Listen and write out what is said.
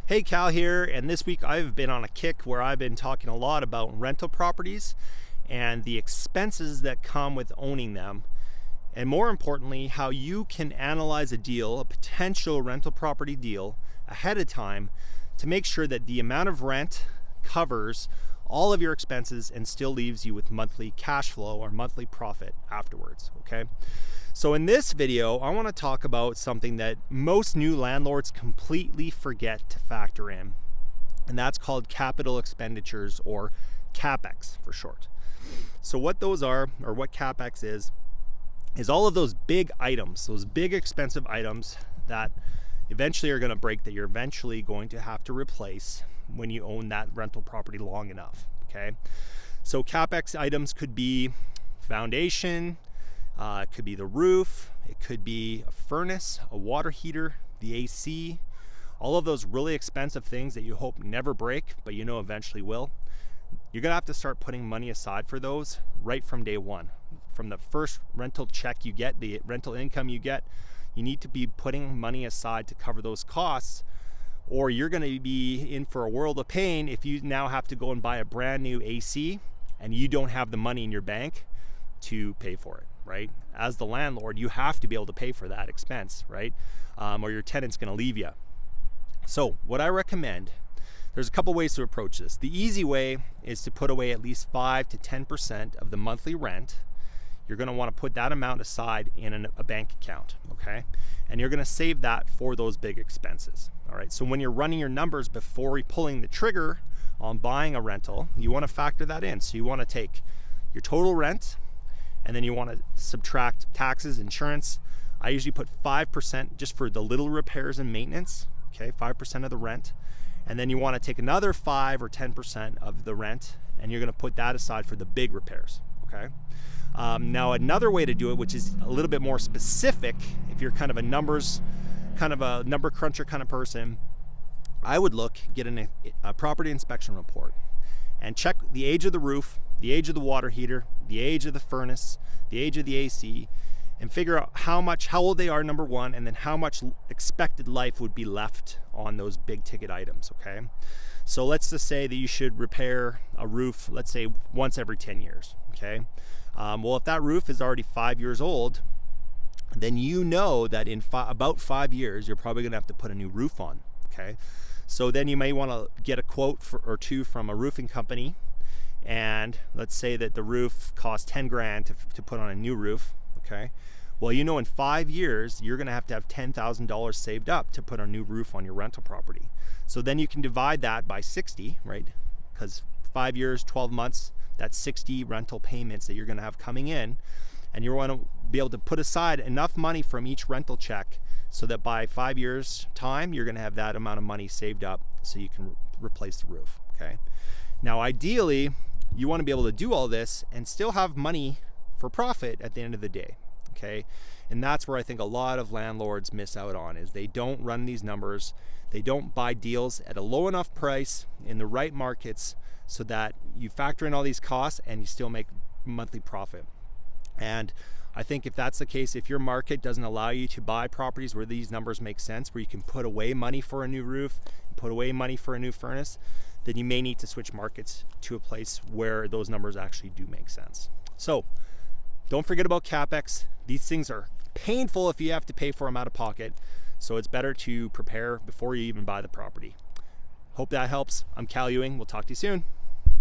Hey, Cal here, and this week I've been on a kick where I've been talking a lot about rental properties and the expenses that come with owning them, and more importantly, how you can analyze a deal, a potential rental property deal, ahead of time to make sure that the amount of rent covers all of your expenses and still leaves you with monthly cash flow or monthly profit afterwards, okay? So in this video, I want to talk about something that most new landlords completely forget to factor in, and that's called capital expenditures, or CAPEX for short. So what those are, or what CAPEX is all of those big items, those big expensive items that eventually are going to break, that you're eventually going to have to replace when you own that rental property long enough, okay? So CAPEX items could be foundation, it could be the roof, it could be a furnace, a water heater, the AC, all of those really expensive things that you hope never break, but you know eventually will. You're gonna have to start putting money aside for those right from day one. From the first rental check you get, the rental income you get, you need to be putting money aside to cover those costs, or you're gonna be in for a world of pain if you now have to go and buy a brand new AC and you don't have the money in your bank to pay for it, right? As the landlord, you have to be able to pay for that expense, right? Or your tenant's gonna leave you. So what I recommend, there's a couple ways to approach this. The easy way is to put away at least 5 to 10% of the monthly rent. You're gonna wanna put that amount aside in a bank account, okay? And you're gonna save that for those big expenses, all right? So when you're running your numbers before pulling the trigger on buying a rental, you wanna factor that in. So you wanna take your total rent, and then you want to subtract taxes, insurance. I usually put 5% just for the little repairs and maintenance, okay, 5% of the rent. And then you want to take another 5 or 10% of the rent, and you're going to put that aside for the big repairs, okay? Now another way to do it, which is a little bit more specific, if you're kind of a number cruncher kind of person, I would get a property inspection report and check the age of the roof, the age of the water heater, the age of the furnace, the age of the AC, and figure out how old they are, number one, and then how much expected life would be left on those big ticket items, okay? So let's just say that you should repair a roof, let's say once every 10 years, okay? Well, if that roof is already 5 years old, then you know that in about 5 years, you're probably gonna have to put a new roof on, okay? So then you may wanna get a quote or two from a roofing company, and let's say that the roof costs 10 grand to put on a new roof, okay? Well, you know in 5 years, you're gonna have $10,000 saved up to put a new roof on your rental property. So then you can divide that by 60, right? Because 5 years, 12 months, that's 60 rental payments that you're gonna have coming in, and you wanna be able to put aside enough money from each rental check so that by 5 years time, you're gonna have that amount of money saved up so you can replace the roof, okay? Now, ideally, you wanna be able to do all this and still have money for profit at the end of the day, okay? And that's where I think a lot of landlords miss out on, is they don't run these numbers, they don't buy deals at a low enough price in the right markets so that you factor in all these costs and you still make monthly profit. And I think if that's the case, if your market doesn't allow you to buy properties where these numbers make sense, where you can put away money for a new roof, put away money for a new furnace, then you may need to switch markets to a place where those numbers actually do make sense. So don't forget about CAPEX. These things are painful if you have to pay for them out of pocket, so it's better to prepare before you even buy the property. Hope that helps. I'm Cal Ewing. We'll talk to you soon.